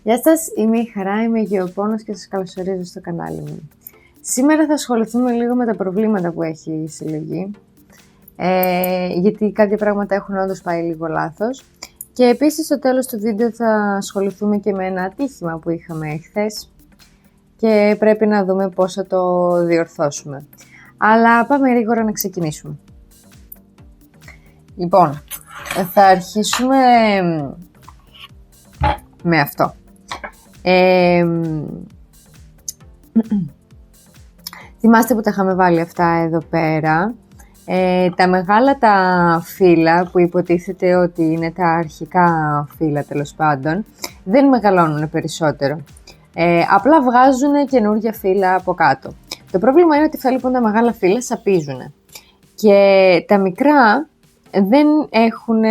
Γεια σας, είμαι η Χαρά, είμαι υγειοπόνος και σας καλωσορίζω στο κανάλι μου. Σήμερα θα ασχοληθούμε λίγο με τα προβλήματα που έχει η συλλογή, γιατί κάποια πράγματα έχουν όντως πάει λίγο λάθος. Και επίσης στο τέλος του βίντεο θα ασχοληθούμε και με ένα ατύχημα που είχαμε χθες και πρέπει να δούμε πώς θα το διορθώσουμε. Αλλά πάμε γρήγορα να ξεκινήσουμε. Λοιπόν, θα αρχίσουμε με αυτό. Θυμάστε που τα είχαμε βάλει αυτά εδώ πέρα. Τα μεγάλα τα φύλλα που υποτίθεται ότι είναι τα αρχικά φύλλα, τέλος πάντων, δεν μεγαλώνουν περισσότερο. Απλά βγάζουν καινούργια φύλλα από κάτω. Το πρόβλημα είναι ότι λοιπόν τα μεγάλα φύλλα σαπίζουν και τα μικρά δεν έχουν...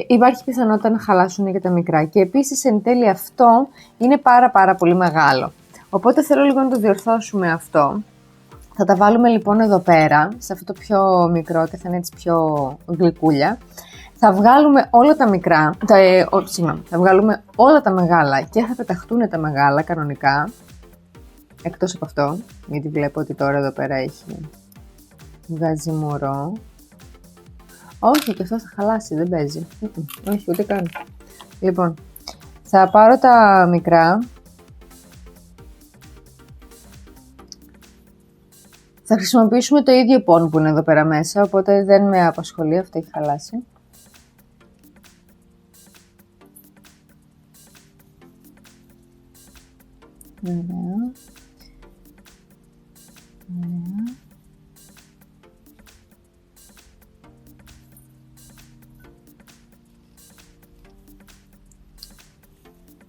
Υπάρχει πιθανότητα να χαλάσουν και τα μικρά και επίσης εν τέλει αυτό είναι πάρα πολύ μεγάλο. Οπότε θέλω λίγο να το διορθώσουμε αυτό. Θα τα βάλουμε λοιπόν εδώ πέρα, σε αυτό το πιο μικρό και θα είναι έτσι πιο γλυκούλια. Θα βγάλουμε όλα τα μικρά, θα βγάλουμε όλα τα μεγάλα και θα πεταχτούν τα μεγάλα κανονικά. Εκτός από αυτό, γιατί βλέπω ότι τώρα εδώ πέρα έχει βγάζει μωρό. Όχι, και αυτό θα χαλάσει, δεν παίζει. Όχι, ούτε καν. Λοιπόν, θα πάρω τα μικρά. Θα χρησιμοποιήσουμε το ίδιο πόν που είναι εδώ πέρα μέσα, οπότε δεν με απασχολεί, αυτό έχει χαλάσει. Ωραία. Ωραία.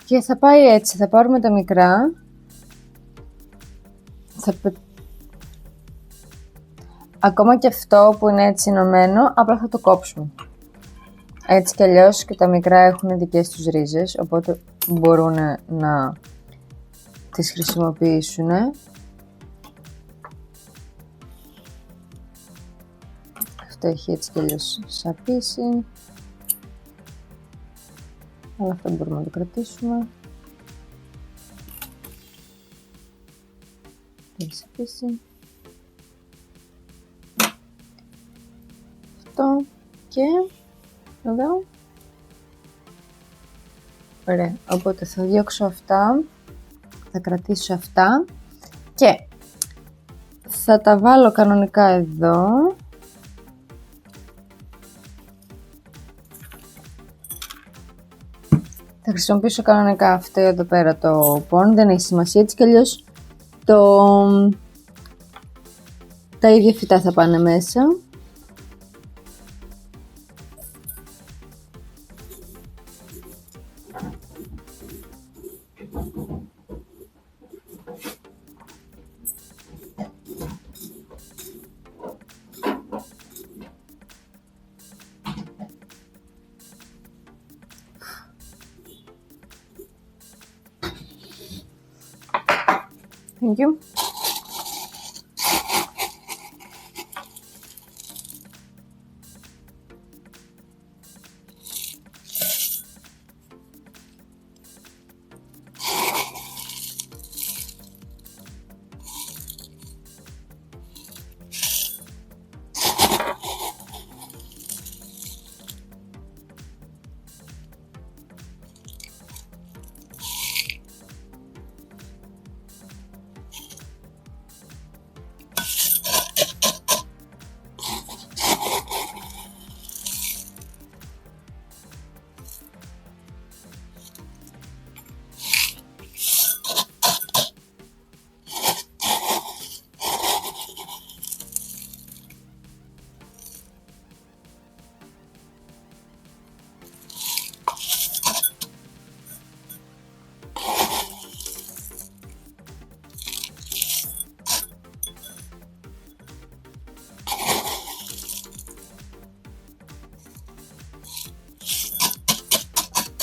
Και θα πάει έτσι, θα πάρουμε τα μικρά, ακόμα και αυτό που είναι έτσι ενωμένο, απλά θα το κόψουμε. Έτσι κι αλλιώς και τα μικρά έχουν δικές τους ρίζες, οπότε μπορούν να τις χρησιμοποιήσουν. Αυτό έχει έτσι κι αλλιώς σαπίσει. Αλλά αυτό μπορούμε να το κρατήσουμε. Έχει σαπίσει. Αυτό και εδώ. Ωραία, οπότε θα διώξω αυτά, θα κρατήσω αυτά και θα τα βάλω κανονικά εδώ. Θα χρησιμοποιήσω κανονικά αυτό εδώ πέρα το πόν, δεν έχει σημασία, έτσι κι αλλιώς τα ίδια φυτά θα πάνε μέσα. Thank you.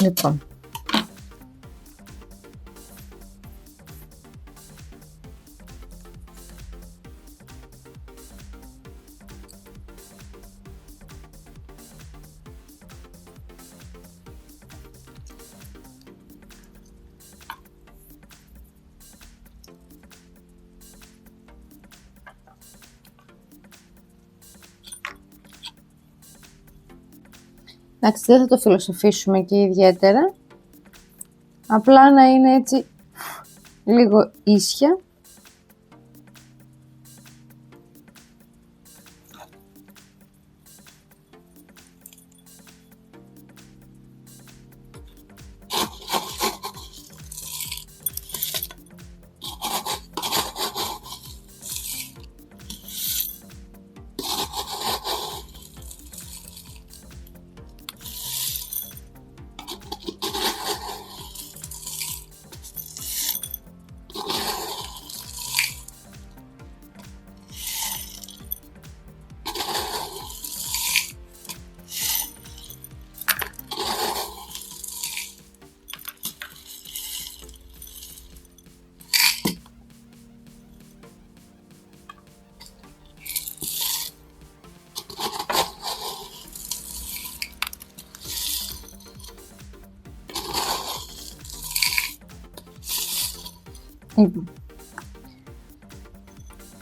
Λοιπόν, Εντάξει, δεν θα το φιλοσοφήσουμε και ιδιαίτερα. Απλά να είναι έτσι λίγο ίσια.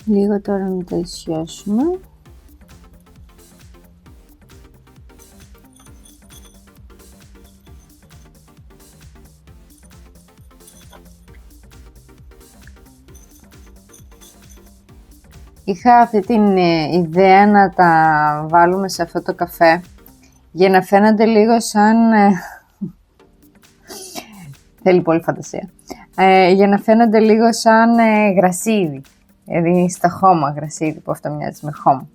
Λίγο τώρα να τα ισιώσουμε. Είχα αυτή την ιδέα να τα βάλουμε σε αυτό το καφέ για να φαίνονται λίγο σαν... Θέλει πολύ φαντασία. Για να φαίνονται λίγο σαν γρασίδι. Δηλαδή στα χώμα γρασίδι που αυτό μοιάζει με χώμα.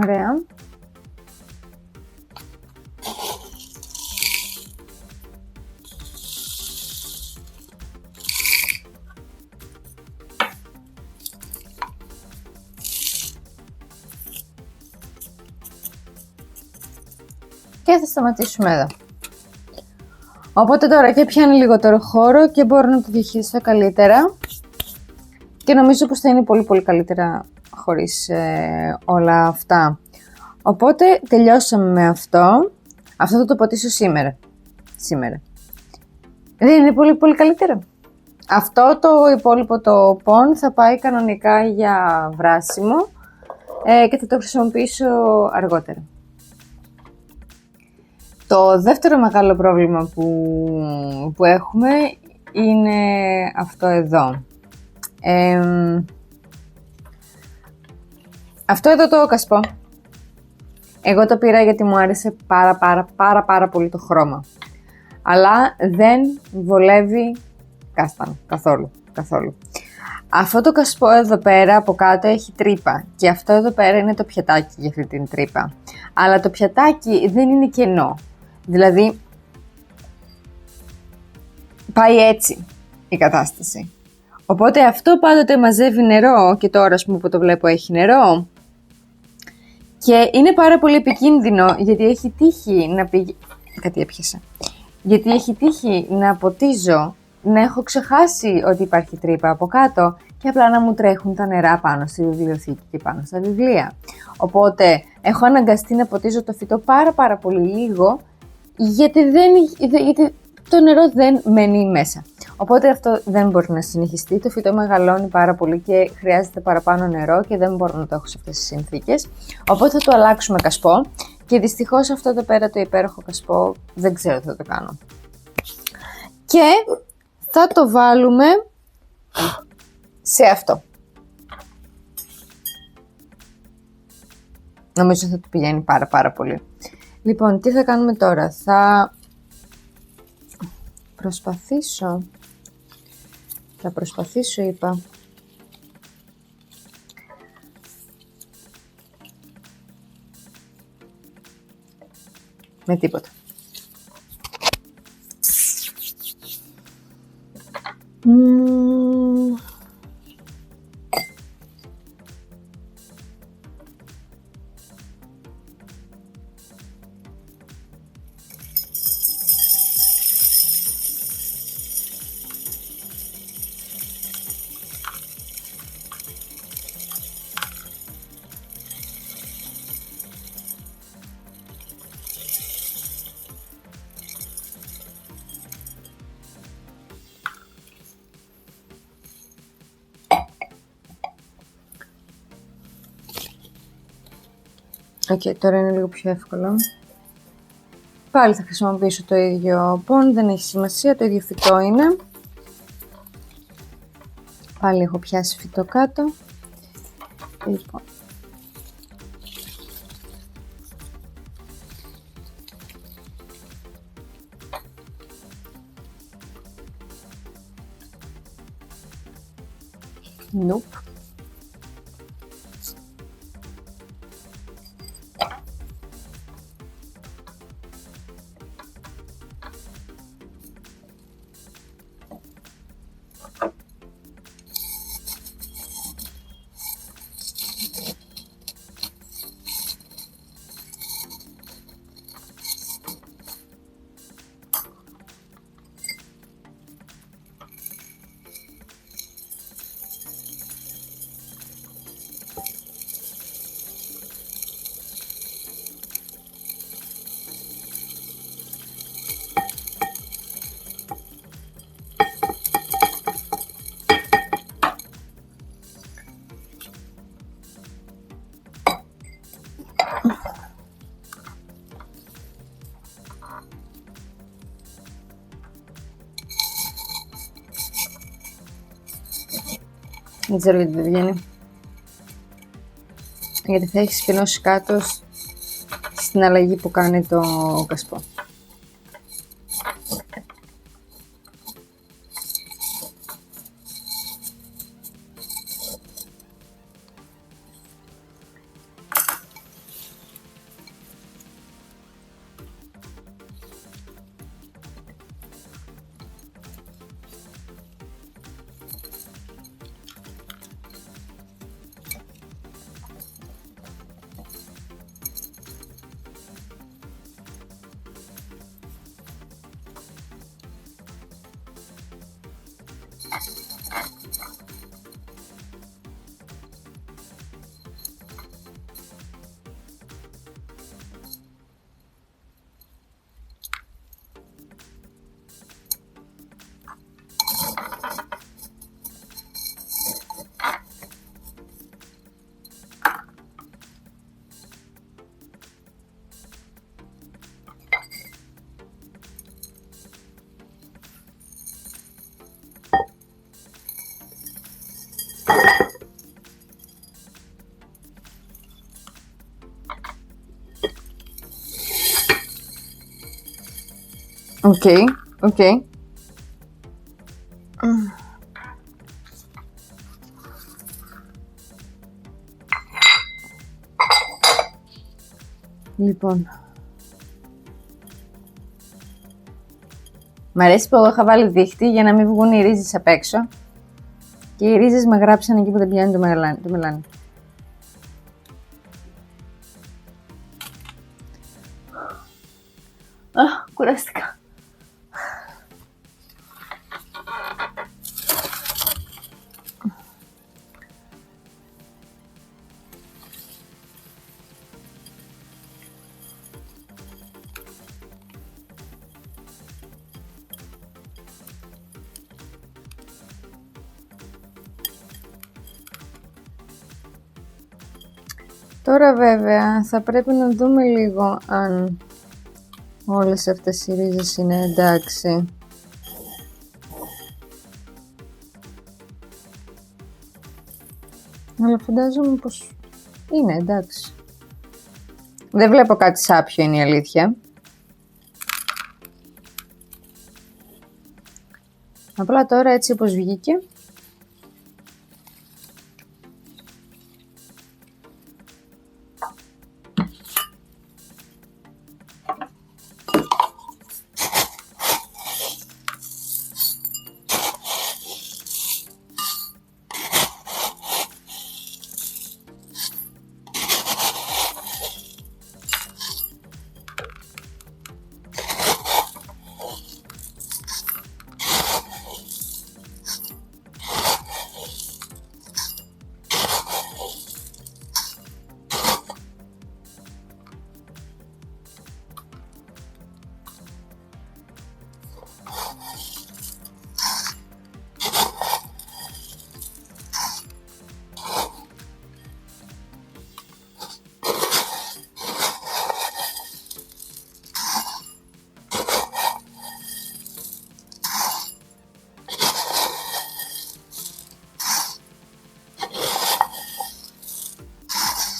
Ωραία. Και θα σταματήσουμε εδώ. Οπότε τώρα και πιάνει λιγότερο χώρο και μπορώ να το διαχειριστώ καλύτερα. Και νομίζω πως θα είναι πολύ πολύ καλύτερα χωρίς όλα αυτά. Οπότε τελειώσαμε με αυτό. Αυτό θα το ποτίσω σήμερα. Δεν είναι πολύ πολύ καλύτερα? Αυτό το υπόλοιπο το πον θα πάει κανονικά για βράσιμο και θα το χρησιμοποιήσω αργότερα. Το δεύτερο μεγάλο πρόβλημα που έχουμε είναι αυτό εδώ. Αυτό εδώ το κασπό, εγώ το πήρα γιατί μου άρεσε πάρα πολύ το χρώμα. Αλλά δεν βολεύει κάστανο, καθόλου. Αυτό το κασπό εδώ πέρα από κάτω έχει τρύπα και αυτό εδώ πέρα είναι το πιατάκι για αυτή την τρύπα. Αλλά το πιατάκι δεν είναι κενό, δηλαδή πάει έτσι η κατάσταση. Οπότε αυτό πάντοτε μαζεύει νερό και τώρα ας πούμε που το βλέπω έχει νερό. Και είναι πάρα πολύ επικίνδυνο γιατί έχει τύχει να κάτι έπιασα. Γιατί έχει τύχει να ποτίζω, να έχω ξεχάσει ότι υπάρχει τρύπα από κάτω και απλά να μου τρέχουν τα νερά πάνω στη βιβλιοθήκη και πάνω στα βιβλία. Οπότε έχω αναγκαστεί να ποτίζω το φυτό πάρα πολύ λίγο γιατί το νερό δεν μένει μέσα. Οπότε αυτό δεν μπορεί να συνεχιστεί, το φυτό μεγαλώνει πάρα πολύ και χρειάζεται παραπάνω νερό και δεν μπορώ να το έχω σε αυτές τις συνθήκες. Οπότε θα το αλλάξουμε κασπό και δυστυχώς αυτό εδώ πέρα το υπέροχο κασπό δεν ξέρω τι θα το κάνω. Και θα το βάλουμε σε αυτό. Νομίζω θα του πηγαίνει πάρα πολύ. Λοιπόν, τι θα κάνουμε τώρα? Θα προσπαθήσω είπα. Με τίποτα. Οκ, τώρα είναι λίγο πιο εύκολο. Πάλι θα χρησιμοποιήσω το ίδιο πον, δεν έχει σημασία, το ίδιο φυτό είναι. Πάλι έχω πιάσει φυτό κάτω. Λοιπόν. Nope. Δεν ξέρω γιατί δεν βγαίνει. Γιατί θα έχει σπινώσει κάτω στην αλλαγή που κάνει το κασπό. Οκ. Λοιπόν. Μ' αρέσει που εγώ είχα βάλει δίχτυ για να μην βγουν οι ρίζες απ' έξω. Και οι ρίζες με γράψαν εκεί που δεν πιάνει το μελάνι. Κουράστηκα. Τώρα βέβαια θα πρέπει να δούμε λίγο αν όλες αυτές οι ρίζες είναι εντάξει. Αλλά φαντάζομαι πως είναι εντάξει. Δεν βλέπω κάτι σάπιο, είναι η αλήθεια. Απλά τώρα έτσι όπως βγήκε.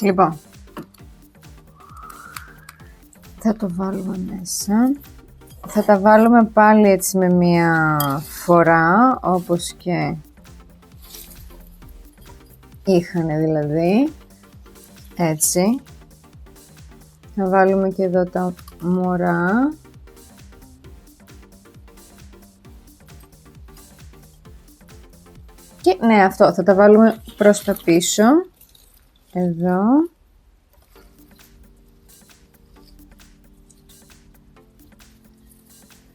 Λοιπόν, θα το βάλουμε μέσα. Θα τα βάλουμε πάλι έτσι με μία φορά, όπως και είχανε δηλαδή. Έτσι. Θα βάλουμε και εδώ τα μωρά. Και ναι, αυτό θα τα βάλουμε προς τα πίσω. Εδώ.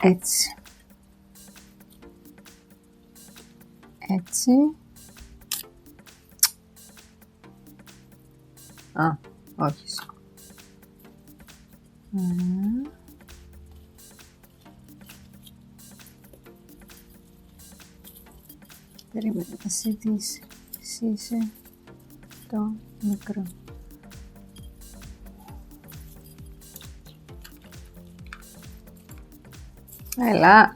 Έτσι. Έτσι. Α, όχι. Περίμενε, εσύ τι είσαι? Εσύ είσαι το μικρό. Έλα.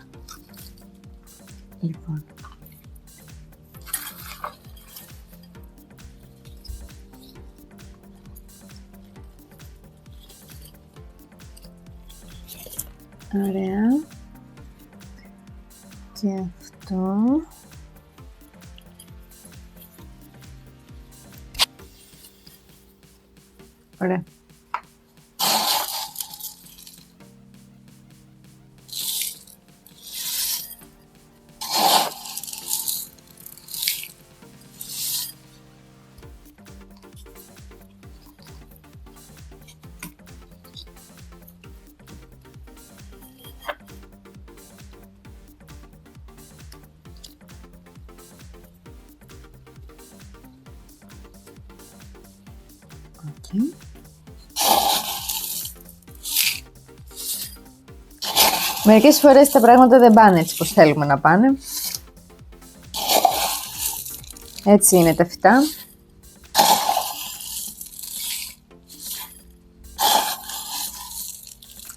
Λοιπόν. Ωραία. Και αυτό. Ωραία. Okay. Μερικές φορές τα πράγματα δεν πάνε έτσι πως θέλουμε να πάνε. Έτσι είναι τα φυτά.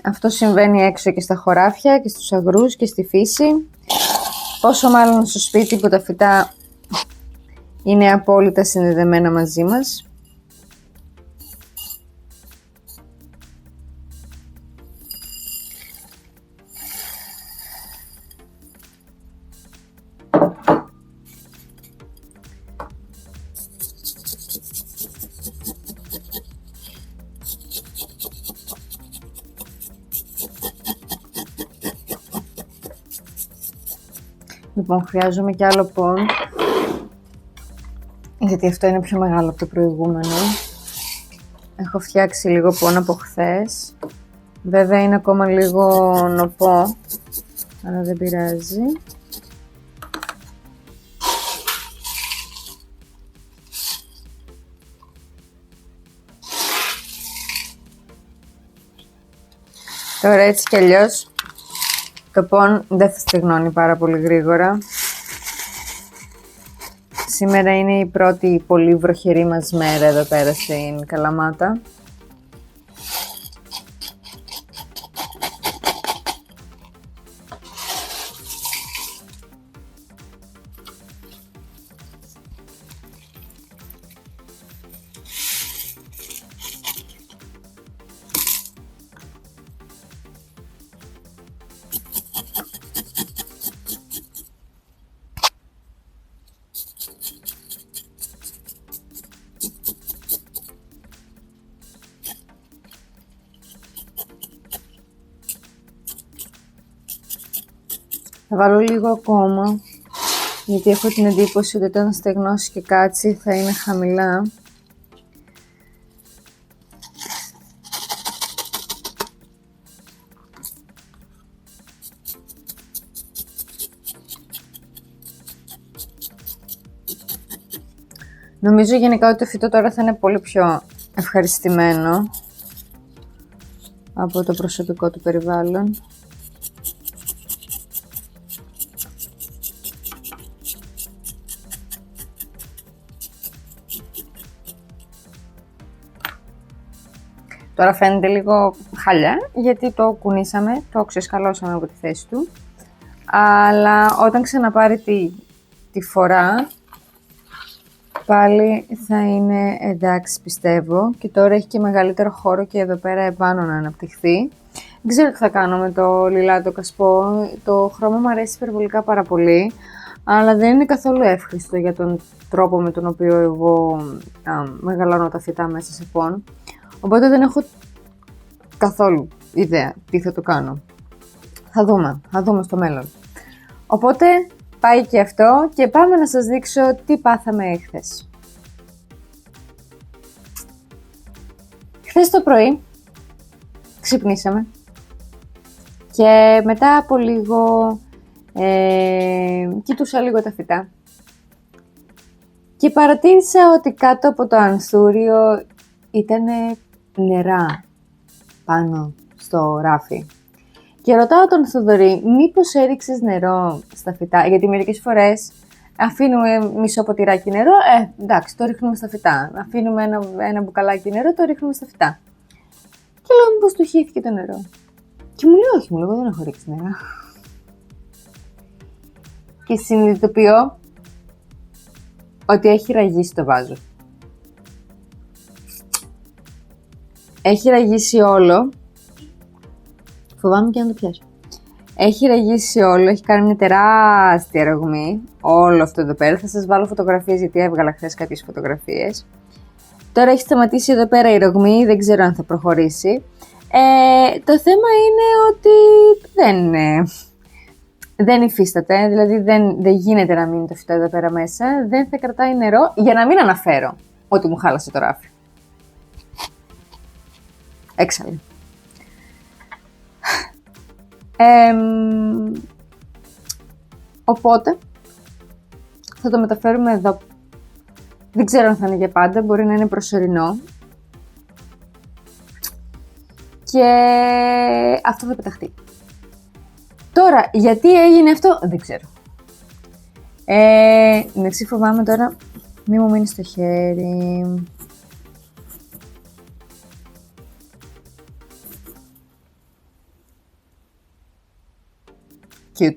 Αυτό συμβαίνει έξω και στα χωράφια και στους αγρούς και στη φύση. Πόσο μάλλον στο σπίτι που τα φυτά είναι απόλυτα συνδεδεμένα μαζί μας. Λοιπόν, χρειάζομαι και άλλο πον, γιατί αυτό είναι πιο μεγάλο από το προηγούμενο. Έχω φτιάξει λίγο πον από χθες. Βέβαια είναι ακόμα λίγο νοπό, αλλά δεν πειράζει. Τώρα έτσι κι αλλιώς το πον δεν θα στεγνώνει πάρα πολύ γρήγορα. Σήμερα είναι η πρώτη πολύ βροχερή μας μέρα εδώ πέρα στην Καλαμάτα. Θα βάλω λίγο ακόμα, γιατί έχω την εντύπωση ότι όταν στεγνώσει και κάτσει θα είναι χαμηλά. Νομίζω γενικά ότι το φυτό τώρα θα είναι πολύ πιο ευχαριστημένο από το προσωπικό του περιβάλλον. Τώρα φαίνεται λίγο χαλιά, γιατί το κουνήσαμε, το ξεσκαλώσαμε από τη θέση του. Αλλά όταν ξαναπάρει τη φορά, πάλι θα είναι εντάξει πιστεύω. Και τώρα έχει και μεγαλύτερο χώρο και εδώ πέρα επάνω να αναπτυχθεί. Δεν ξέρω τι θα κάνω με το λιλά το κασπό. Το χρώμα μου αρέσει υπερβολικά πάρα πολύ, αλλά δεν είναι καθόλου εύχριστο για τον τρόπο με τον οποίο εγώ μεγαλώνω τα φυτά μέσα σε φων. Οπότε δεν έχω καθόλου ιδέα τι θα το κάνω. Θα δούμε στο μέλλον. Οπότε πάει και αυτό και πάμε να σας δείξω τι πάθαμε χθες. Χθες το πρωί ξυπνήσαμε και μετά από λίγο κοιτούσα λίγο τα φυτά και παρατήρησα ότι κάτω από το ανθούριο ήταν νερά πάνω στο ράφι. Και ρωτάω τον Θοδωρή, μήπως έριξες νερό στα φυτά, γιατί μερικές φορές αφήνουμε μισό ποτηράκι νερό, εντάξει, το ρίχνουμε στα φυτά. Αφήνουμε ένα μπουκαλάκι νερό, το ρίχνουμε στα φυτά. Και λέω, μήπως του χύθηκε το νερό. Και μου λέει, όχι, μου λέει, εγώ δεν έχω ρίξει νερό. Και συνειδητοποιώ ότι έχει ραγίσει το βάζο. Έχει ραγίσει όλο. Φοβάμαι και να το πιάσω. Έχει ραγίσει όλο, έχει κάνει μια τεράστια ρογμή. Όλο αυτό εδώ πέρα. Θα σας βάλω φωτογραφίες, γιατί έβγαλα χθες κάποιες φωτογραφίες. Τώρα έχει σταματήσει εδώ πέρα η ρογμή, δεν ξέρω αν θα προχωρήσει. Το θέμα είναι ότι δεν υφίσταται, δηλαδή δεν γίνεται να μείνει το φυτό εδώ πέρα μέσα. Δεν θα κρατάει νερό, για να μην αναφέρω ότι μου χάλασε το ράφι. Έξαλλη. Οπότε θα το μεταφέρουμε εδώ. Δεν ξέρω αν θα είναι για πάντα, μπορεί να είναι προσωρινό. Και αυτό θα πεταχτεί. Τώρα, γιατί έγινε αυτό, δεν ξέρω. Μερσή, φοβάμαι τώρα, μη μου μείνει στο χέρι. Cute.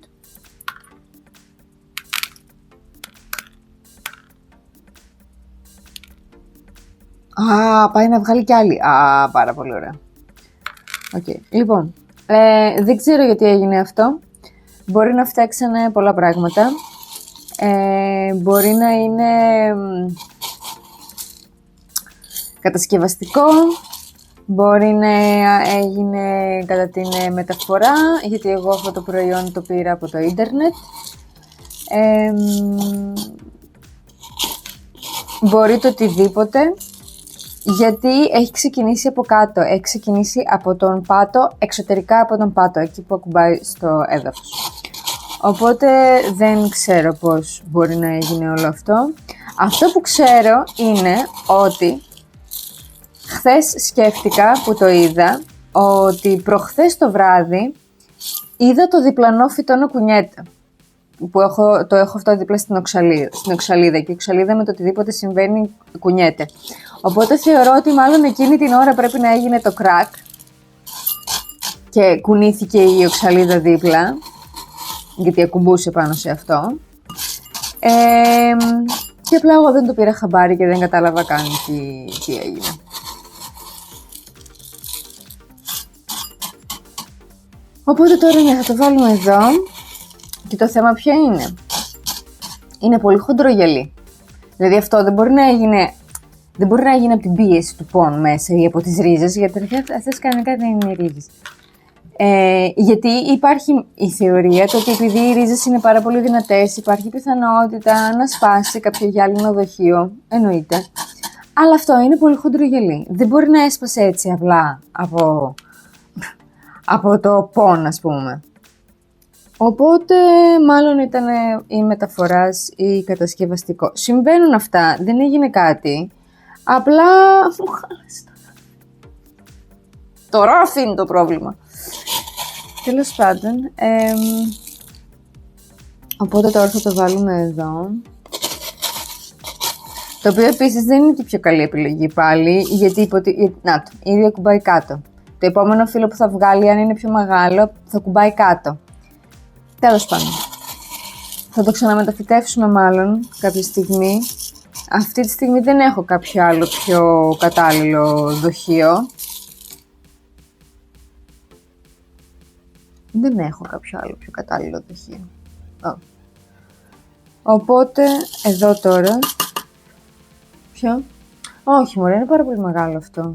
Πάει να βγάλει κι άλλη. Πάρα πολύ ωραία. Okay. Λοιπόν, δεν ξέρω γιατί έγινε αυτό. Μπορεί να φτιάξανε πολλά πράγματα. Μπορεί να είναι κατασκευαστικό. Μπορεί να έγινε κατά την μεταφορά, γιατί εγώ αυτό το προϊόν το πήρα από το ίντερνετ. Μπορεί το οτιδήποτε, γιατί έχει ξεκινήσει από κάτω, έχει ξεκινήσει από τον πάτο, εξωτερικά από τον πάτο, εκεί που ακουμπάει στο έδαφος. Οπότε δεν ξέρω πώς μπορεί να έγινε όλο αυτό. Αυτό που ξέρω είναι ότι χθες σκέφτηκα που το είδα, ότι προχθές το βράδυ είδα το διπλανό φυτό να κουνιέται. Που το έχω αυτό δίπλα στην οξαλίδα και η οξαλίδα με το οτιδήποτε συμβαίνει κουνιέται. Οπότε θεωρώ ότι μάλλον εκείνη την ώρα πρέπει να έγινε το κρακ και κουνήθηκε η οξαλίδα δίπλα, γιατί ακουμπούσε πάνω σε αυτό. Και απλά εγώ δεν το πήρα χαμπάρι και δεν κατάλαβα καν τι έγινε. Οπότε τώρα θα το βάλουμε εδώ. Και το θέμα ποιο είναι? Είναι πολύ χοντρό γυαλί. Δηλαδή αυτό δεν μπορεί να έγινε από την πίεση του πόν μέσα ή από τις ρίζες, γιατί αυτές κανονικά δεν είναι ρίζες. Γιατί υπάρχει η θεωρία το ότι επειδή οι ρίζες είναι πάρα πολύ δυνατές, υπάρχει πιθανότητα να σπάσει κάποιο γυάλινο δοχείο, εννοείται. Αλλά αυτό είναι πολύ χοντρογελί. Δεν μπορεί να έσπασε έτσι απλά από το πόν, ας πούμε. Οπότε, μάλλον ήταν η μεταφοράς ή κατασκευαστικό. Συμβαίνουν αυτά, δεν έγινε κάτι. Απλά μου χάλασε το ράφι είναι το πρόβλημα. Τέλος πάντων, οπότε τώρα θα το βάλουμε εδώ. Το οποίο επίσης δεν είναι και πιο καλή επιλογή πάλι, γιατί να το, ήδη ακουμπάει κάτω. Το επόμενο φύλλο που θα βγάλει, αν είναι πιο μεγάλο, θα κουμπάει κάτω. Τέλος πάντων. Θα το ξαναμεταφυτεύσουμε μάλλον κάποια στιγμή. Αυτή τη στιγμή δεν έχω κάποιο άλλο πιο κατάλληλο δοχείο. Δεν έχω κάποιο άλλο πιο κατάλληλο δοχείο. Οπότε, εδώ τώρα... Ποιο? Όχι μωρέ, είναι πάρα πολύ μεγάλο αυτό.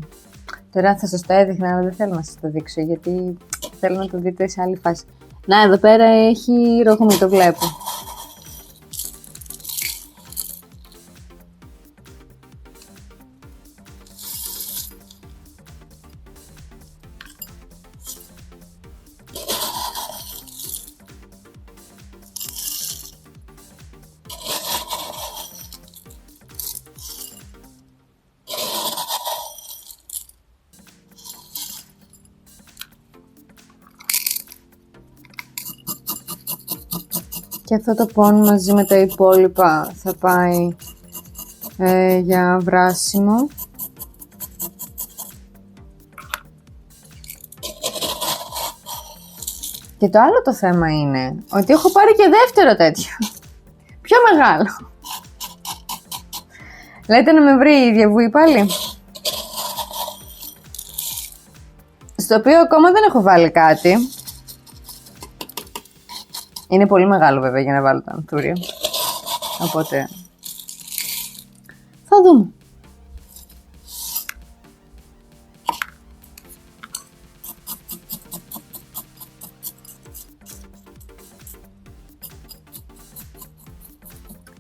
Τώρα θα σας το έδειχνα, αλλά δεν θέλω να σας το δείξω, γιατί θέλω να το δείτε σε άλλη φάση. Να, εδώ πέρα έχει ρογμή, το βλέπω. Και αυτό το πόν μαζί με τα υπόλοιπα θα πάει για βράσιμο. Και το άλλο το θέμα είναι ότι έχω πάρει και δεύτερο τέτοιο. Πιο μεγάλο. Λέτε να με βρει η ίδια βουή πάλι. Στο οποίο ακόμα δεν έχω βάλει κάτι. Είναι πολύ μεγάλο βέβαια για να βάλω το ανθούριο. Οπότε θα δούμε.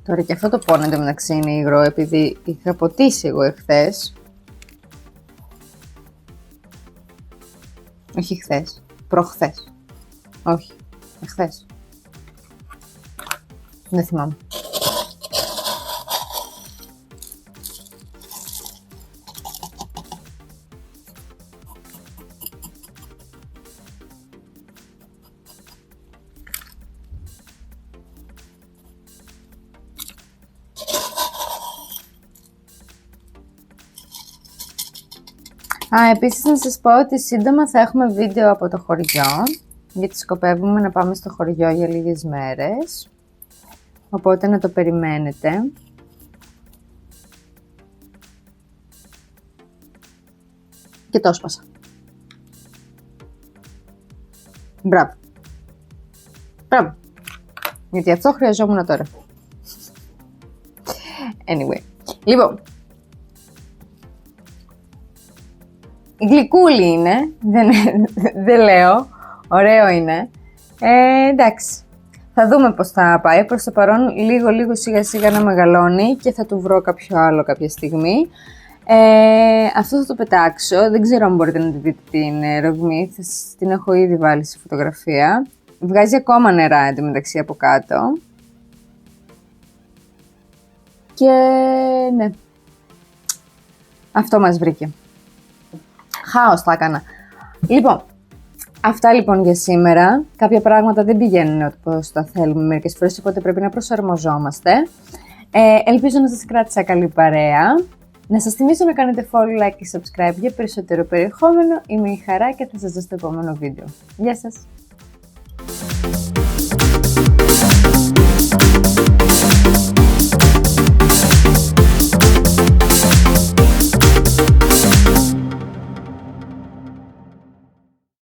Τώρα και αυτό το πόνο εντωμεταξύ είναι υγρό, επειδή είχα ποτίσει εγώ εχθές. Όχι χθες, προχθές. Όχι, εχθές. Δεν θυμάμαι. Επίσης να σας πω ότι σύντομα θα έχουμε βίντεο από το χωριό, γιατί σκοπεύουμε να πάμε στο χωριό για λίγες μέρες, οπότε να το περιμένετε. Και το έσπασα. Μπράβο. Μπράβο. Γιατί αυτό χρειαζόμουν τώρα. Anyway. Λοιπόν. Γλυκούλη είναι. Δεν λέω. Ωραίο είναι. Εντάξει. Θα δούμε πώς θα πάει. Προς το παρόν λίγο σιγά σιγά να μεγαλώνει και θα του βρω κάποιο άλλο κάποια στιγμή. Αυτό θα το πετάξω. Δεν ξέρω αν μπορείτε να τη δείτε την ρογμή. Την έχω ήδη βάλει σε φωτογραφία. Βγάζει ακόμα νερά εντωμεταξύ από κάτω. Και ναι. Αυτό μας βρήκε. Χάος θα έκανα. Λοιπόν, αυτά λοιπόν για σήμερα. Κάποια πράγματα δεν πηγαίνουν όπως τα θέλουμε μερικές φορές, οπότε πρέπει να προσαρμοζόμαστε. Ελπίζω να σας κράτησα καλή παρέα. Να σας θυμίσω να κάνετε follow, like και subscribe για περισσότερο περιεχόμενο. Είμαι η Χαρά και θα σας δω στο επόμενο βίντεο. Γεια σας!